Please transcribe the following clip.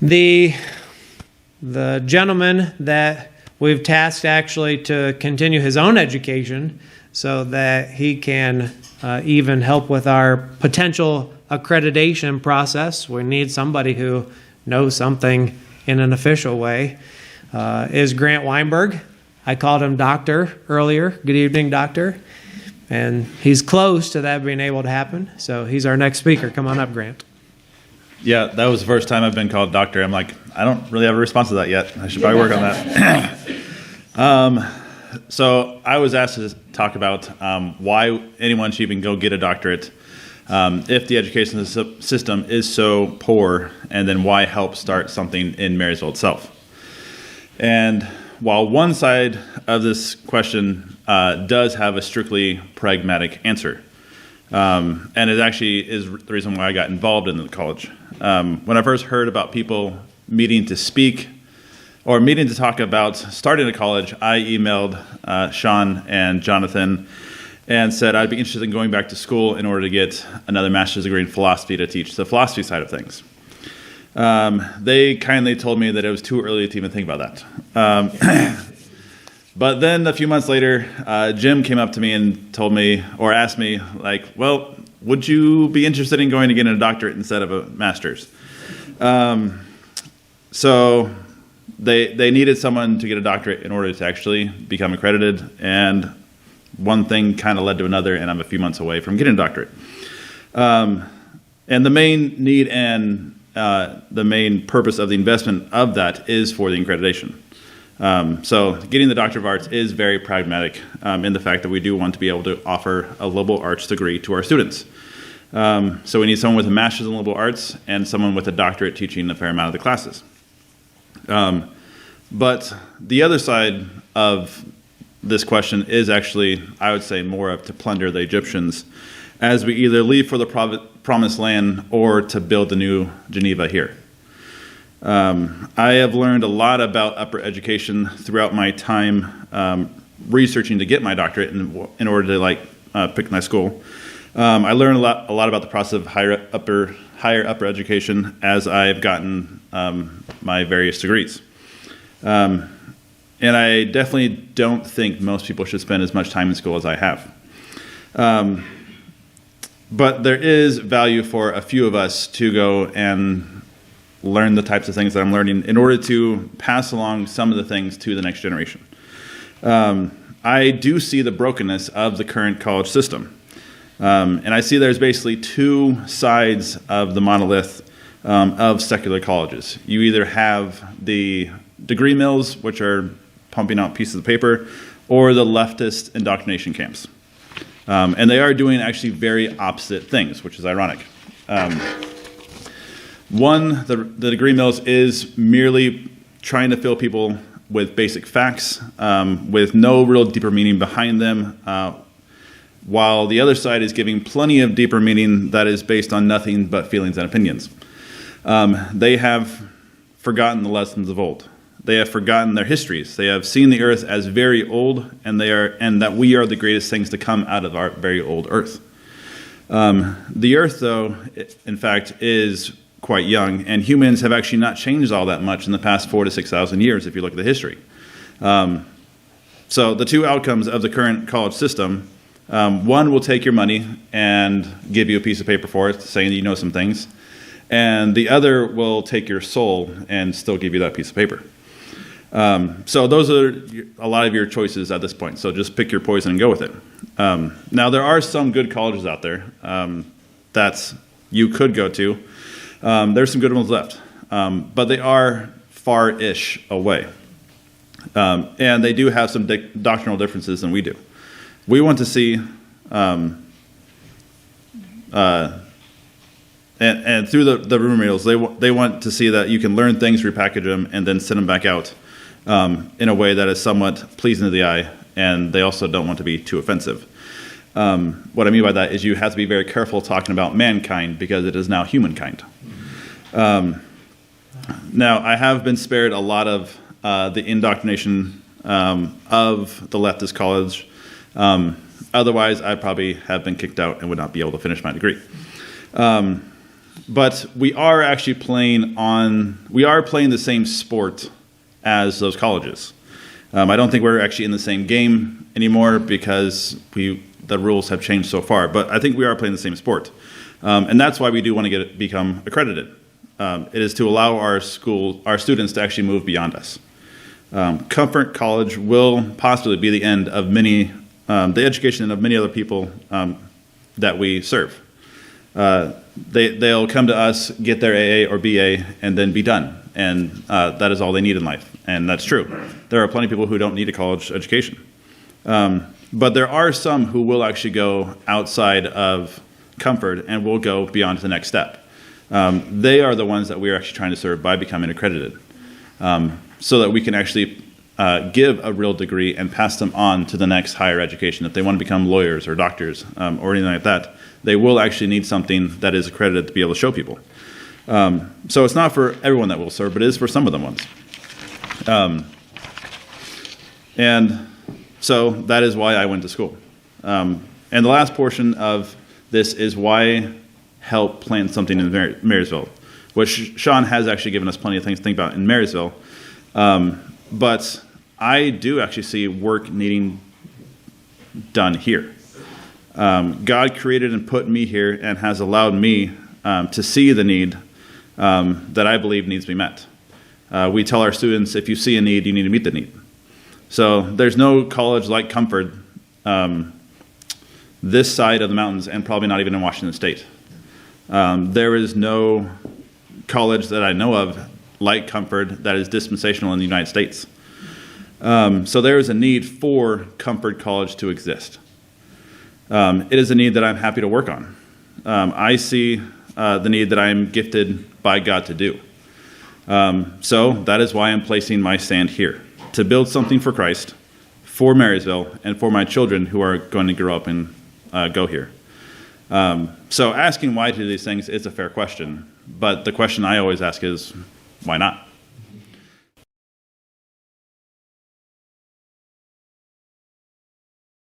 The gentleman that we've tasked actually to continue his own education so that he can even help with our potential accreditation process. We need somebody who knows something in an official way, is Grant Weinberg. I called him Doctor earlier. Good evening, Doctor. And he's close to that being able to happen. So he's our next speaker. Come on up, Grant. Yeah, that was the first time I've been called doctor. I'm like, I don't really have a response to that yet. I should probably work on that. So I was asked to talk about why anyone should even go get a doctorate if the education system is so poor, and then why help start something in Marysville itself. And while one side of this question does have a strictly pragmatic answer, and it actually is the reason why I got involved in the college. When I first heard about people meeting to speak or meeting to talk about starting a college, I emailed Sean and Jonathan and said I'd be interested in going back to school in order to get another master's degree in philosophy to teach the philosophy side of things. They kindly told me that it was too early to even think about that. But then a few months later, Jim came up to me and told me, or asked me, like, well, would you be interested in going to get a doctorate instead of a master's? So they needed someone to get a doctorate in order to actually become accredited, and one thing kind of led to another, and I'm a few months away from getting a doctorate. And the main need and the main purpose of the investment of that is for the accreditation. So getting the Doctor of Arts is very pragmatic in the fact that we do want to be able to offer a liberal arts degree to our students. So we need someone with a master's in liberal arts and someone with a doctorate teaching a fair amount of the classes. But the other side of this question is actually, I would say, more of to plunder the Egyptians as we either leave for the promised land or to build the new Geneva here. I have learned a lot about upper education throughout my time researching to get my doctorate in order to pick my school. I learned a lot about the process of higher upper education as I've gotten my various degrees. And I definitely don't think most people should spend as much time in school as I have. But there is value for a few of us to go and learn the types of things that I'm learning in order to pass along some of the things to the next generation. I do see the brokenness of the current college system. And I see there's basically two sides of the monolith of secular colleges. You either have the degree mills, which are pumping out pieces of paper, or the leftist indoctrination camps. And they are doing actually very opposite things, which is ironic. One, the degree mills is merely trying to fill people with basic facts, with no real deeper meaning behind them, while the other side is giving plenty of deeper meaning that is based on nothing but feelings and opinions. They have forgotten the lessons of old. They have forgotten their histories. They have seen the earth as very old, and that we are the greatest things to come out of our very old earth. The earth, though, in fact, is quite young, and humans have actually not changed all that much in the past 4,000 to 6,000 years, if you look at the history. So the two outcomes of the current college system, one will take your money and give you a piece of paper for it, saying that you know some things, and the other will take your soul and still give you that piece of paper. So those are a lot of your choices at this point. So just pick your poison and go with it. Now, there are some good colleges out there that you could go to. There's some good ones left, but they are far-ish away. And they do have some doctrinal differences than we do. We want to see, and through the rumor mills, they want to see that you can learn things, repackage them, and then send them back out in a way that is somewhat pleasing to the eye, and they also don't want to be too offensive. What I mean by that is you have to be very careful talking about mankind because it is now humankind. Now, I have been spared a lot of the indoctrination of the leftist college. Otherwise, I probably have been kicked out and would not be able to finish my degree. But we are actually playing the same sport as those colleges. I don't think we're actually in the same game anymore because the rules have changed so far. But I think we are playing the same sport, and that's why we do want to become accredited. It is to allow our students to actually move beyond us. Comfort College will possibly be the end of the education of many other people that we serve. They'll come to us, get their AA or BA, and then be done. And that is all they need in life. And that's true. There are plenty of people who don't need a college education. But there are some who will actually go outside of Comfort and will go beyond to the next step. They are the ones that we are actually trying to serve by becoming accredited, so that we can actually give a real degree and pass them on to the next higher education. If they want to become lawyers or doctors or anything like that, they will actually need something that is accredited to be able to show people. So it's not for everyone that we'll serve, but it is for some of the ones. And so that is why I went to school. And the last portion of this is why help plant something in Marysville, which Sean has actually given us plenty of things to think about in Marysville. But I do actually see work needing done here. God created and put me here and has allowed me to see the need that I believe needs to be met. We tell our students, if you see a need, you need to meet the need. So there's no college like Comfort this side of the mountains, and probably not even in Washington State. There is no college that I know of like Comfort that is dispensational in the United States. So there is a need for Comfort College to exist. It is a need that I'm happy to work on. I see the need that I am gifted by God to do. So that is why I'm placing my stand here, to build something for Christ, for Marysville, and for my children who are going to grow up and go here. So asking why to do these things is a fair question, but the question I always ask is, why not?